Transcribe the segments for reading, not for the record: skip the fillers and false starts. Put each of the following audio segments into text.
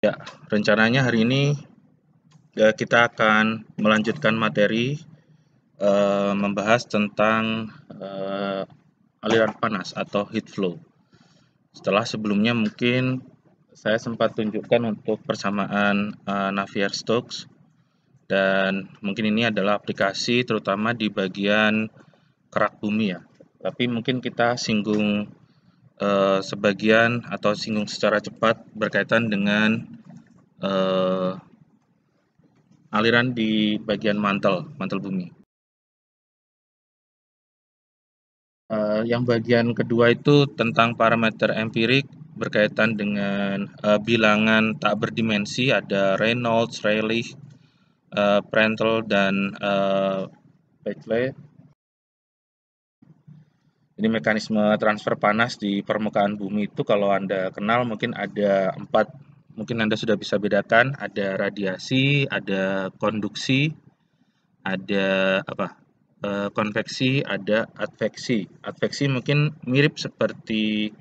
Ya, rencananya hari ini kita akan melanjutkan materi membahas tentang aliran panas atau heat flow. Setelah sebelumnya mungkin saya sempat tunjukkan untuk persamaan Navier-Stokes dan mungkin ini adalah aplikasi terutama di bagian kerak bumi ya. Tapi mungkin kita singgung sebagian atau singgung secara cepat berkaitan dengan eh, aliran di bagian mantel bumi. Yang bagian kedua itu tentang parameter empirik berkaitan dengan bilangan tak berdimensi, ada Reynolds, Rayleigh, Prandtl, dan Bechdel. Ini mekanisme transfer panas di permukaan bumi itu kalau Anda kenal mungkin ada 4, mungkin Anda sudah bisa bedakan, ada radiasi, ada konduksi, ada apa? Konveksi, ada adveksi. Adveksi mungkin mirip seperti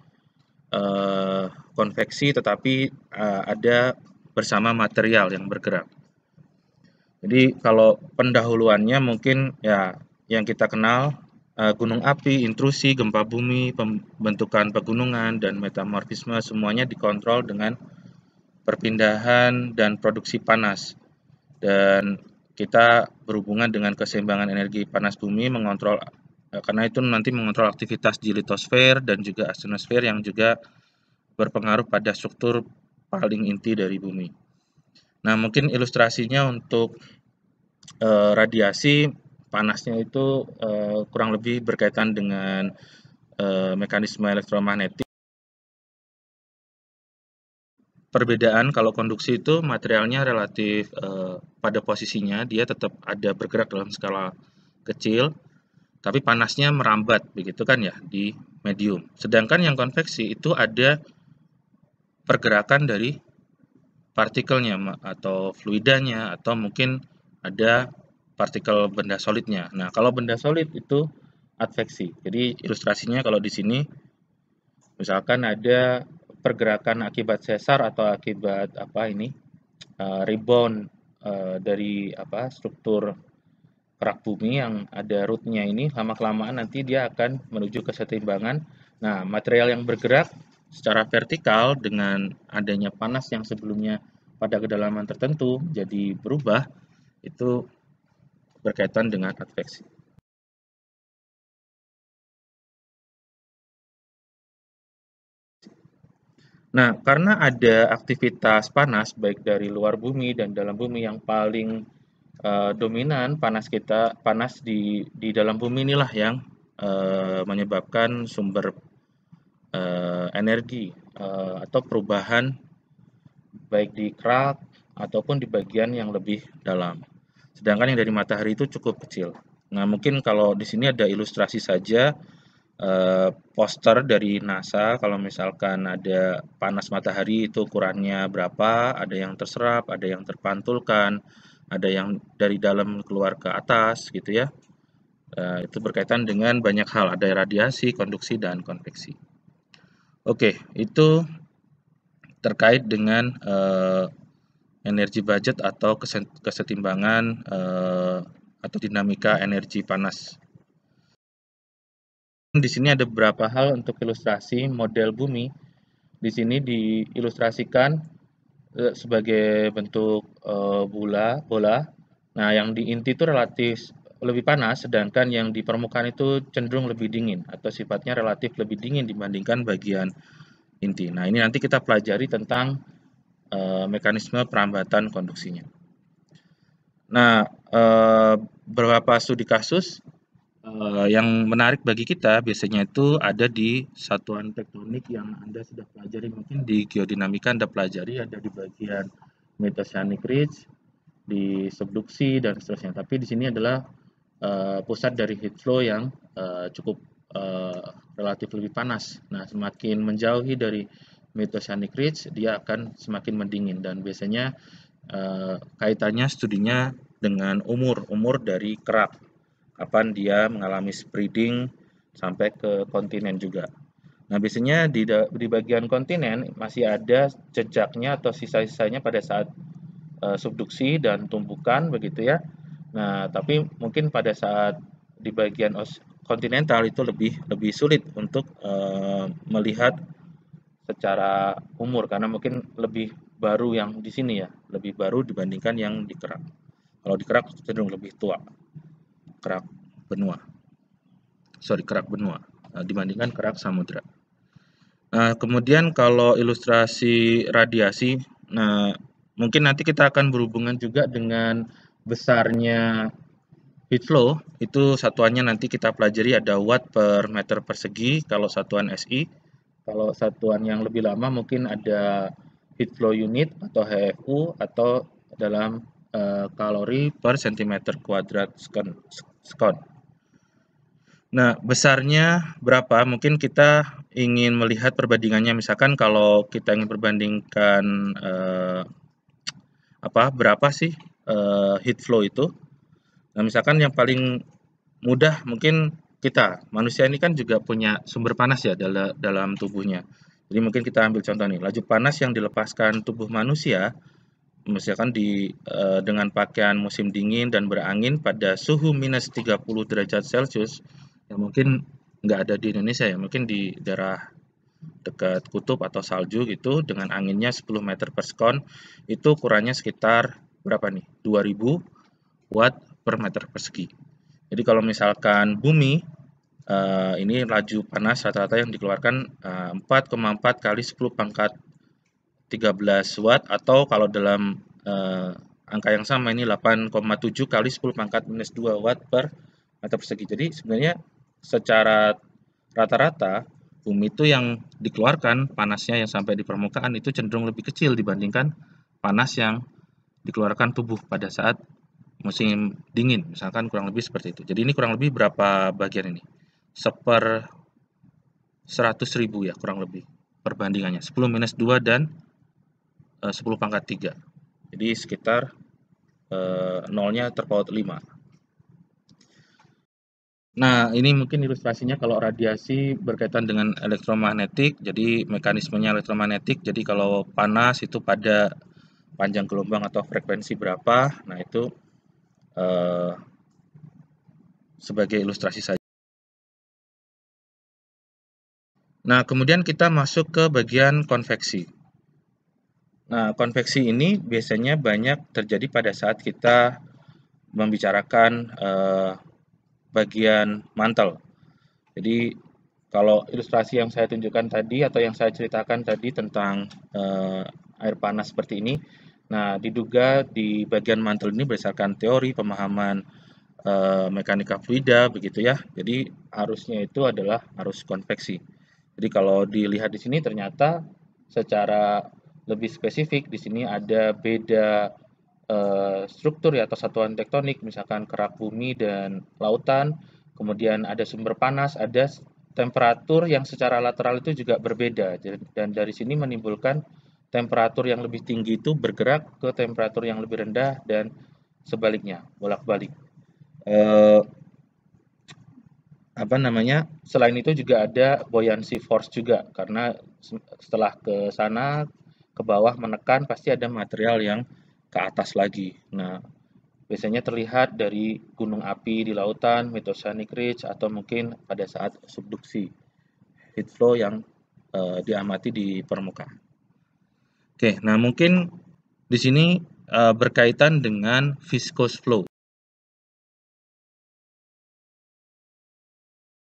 eh, konveksi, tetapi ada bersama material yang bergerak. Jadi kalau pendahuluannya mungkin ya yang kita kenal gunung api, intrusi, gempa bumi, pembentukan pegunungan, dan metamorfisme semuanya dikontrol dengan perpindahan dan produksi panas. Dan kita berhubungan dengan keseimbangan energi panas bumi mengontrol karena itu nanti mengontrol aktivitas di litosfer dan juga astronosfer yang juga berpengaruh pada struktur paling inti dari bumi. Nah, mungkin ilustrasinya untuk radiasi panasnya itu kurang lebih berkaitan dengan mekanisme elektromagnetik. Perbedaan kalau konduksi itu materialnya relatif pada posisinya, dia tetap ada bergerak dalam skala kecil, tapi panasnya merambat, begitu kan ya, di medium. Sedangkan yang konveksi itu ada pergerakan dari partikelnya atau fluidanya, atau mungkin ada partikel benda solidnya. Nah, kalau benda solid itu adveksi. Jadi ilustrasinya kalau di sini misalkan ada pergerakan akibat sesar atau akibat apa ini rebound dari apa struktur kerak bumi yang ada rootnya ini lama-kelamaan nanti dia akan menuju kesetimbangan. Nah, material yang bergerak secara vertikal dengan adanya panas yang sebelumnya pada kedalaman tertentu jadi berubah, itu berkaitan dengan adveksi. Nah, karena ada aktivitas panas baik dari luar bumi dan dalam bumi yang paling dominan panas di dalam bumi inilah yang menyebabkan sumber energi atau perubahan baik di kerak ataupun di bagian yang lebih dalam. Sedangkan yang dari matahari itu cukup kecil. Nah, mungkin kalau di sini ada ilustrasi saja poster dari NASA kalau misalkan ada panas matahari itu ukurannya berapa, ada yang terserap, ada yang terpantulkan, ada yang dari dalam keluar ke atas gitu ya. Itu berkaitan dengan banyak hal, ada radiasi, konduksi, dan konveksi. Oke, itu terkait dengan energi budget atau kesetimbangan atau dinamika energi panas. Di sini ada beberapa hal untuk ilustrasi model bumi. Di sini diilustrasikan sebagai bentuk bola. Nah, yang di inti itu relatif lebih panas, sedangkan yang di permukaan itu cenderung lebih dingin atau sifatnya relatif lebih dingin dibandingkan bagian inti. Nah, ini nanti kita pelajari tentang mekanisme perambatan konduksinya. Nah, beberapa studi kasus yang menarik bagi kita biasanya itu ada di satuan tektonik yang Anda sudah pelajari, mungkin di geodinamika Anda pelajari ada di bagian Metoceanic Ridge, di subduksi dan seterusnya. Tapi di sini adalah pusat dari heat flow yang cukup relatif lebih panas. Nah, semakin menjauhi dari Metoceanic Ridge, dia akan semakin mendingin dan biasanya kaitannya studinya dengan umur dari kerak, kapan dia mengalami spreading sampai ke kontinen juga. Nah, biasanya di bagian kontinen masih ada jejaknya atau sisa-sisanya pada saat subduksi dan tumbukan begitu ya. Nah, tapi mungkin pada saat di bagian kontinental itu lebih lebih sulit untuk melihat secara umur karena mungkin lebih baru yang di sini ya, lebih baru dibandingkan yang di Kerak. Kalau di Kerak cenderung lebih tua, Kerak benua. Sorry, Kerak benua dibandingkan Kerak samudra. Nah, kemudian kalau ilustrasi radiasi, nah mungkin nanti kita akan berhubungan juga dengan besarnya heat flow, itu satuannya nanti kita pelajari ada watt per meter persegi kalau satuan SI. Kalau satuan yang lebih lama mungkin ada heat flow unit atau HFU atau dalam kalori per centimeter kuadrat sekon. Nah, besarnya berapa? Mungkin kita ingin melihat perbandingannya. Misalkan kalau kita ingin perbandingkan berapa sih heat flow itu? Nah, misalkan yang paling mudah mungkin kita, manusia ini kan juga punya sumber panas ya dalam tubuhnya. Jadi mungkin kita ambil contoh nih, laju panas yang dilepaskan tubuh manusia, misalkan dengan pakaian musim dingin dan berangin pada suhu minus 30 derajat Celcius, yang mungkin nggak ada di Indonesia ya, mungkin di daerah dekat kutub atau salju gitu, dengan anginnya 10 meter per sekon, itu ukurannya sekitar berapa nih? 2000 watt per meter persegi. Jadi kalau misalkan bumi, ini laju panas rata-rata yang dikeluarkan 4,4 kali 10 pangkat 13 watt, atau kalau dalam angka yang sama ini 8,7 kali 10 pangkat minus 2 watt per meter persegi. Jadi sebenarnya secara rata-rata bumi itu yang dikeluarkan panasnya yang sampai di permukaan itu cenderung lebih kecil dibandingkan panas yang dikeluarkan tubuh pada saat musim dingin, misalkan kurang lebih seperti itu. Jadi ini kurang lebih berapa bagian ini? 100.000 ya kurang lebih perbandingannya. 10 minus 2 dan 10 pangkat 3. Jadi sekitar nolnya terpaut 5. Nah, ini mungkin ilustrasinya kalau radiasi berkaitan dengan elektromagnetik. Jadi mekanismenya elektromagnetik. Jadi kalau panas itu pada panjang gelombang atau frekuensi berapa. Nah, itu sebagai ilustrasi saja. Nah, kemudian kita masuk ke bagian konveksi. Nah, konveksi ini biasanya banyak terjadi pada saat kita membicarakan bagian mantel. Jadi, kalau ilustrasi yang saya tunjukkan tadi atau yang saya ceritakan tadi tentang air panas seperti ini, nah diduga di bagian mantel ini berdasarkan teori pemahaman mekanika fluida begitu ya. Jadi arusnya itu adalah arus konveksi. Jadi kalau dilihat di sini ternyata secara lebih spesifik di sini ada beda struktur ya atau satuan tektonik, misalkan kerak bumi dan lautan, kemudian ada sumber panas, ada temperatur yang secara lateral itu juga berbeda. Dan dari sini menimbulkan temperatur yang lebih tinggi itu bergerak ke temperatur yang lebih rendah dan sebaliknya, bolak-balik. Selain itu juga ada buoyancy force juga, karena setelah ke sana ke bawah menekan pasti ada material yang ke atas lagi. Nah, biasanya terlihat dari gunung api di lautan, Methodic Ridge, atau mungkin pada saat subduksi heat flow yang diamati di permukaan. Oke, nah mungkin di sini berkaitan dengan viscous flow.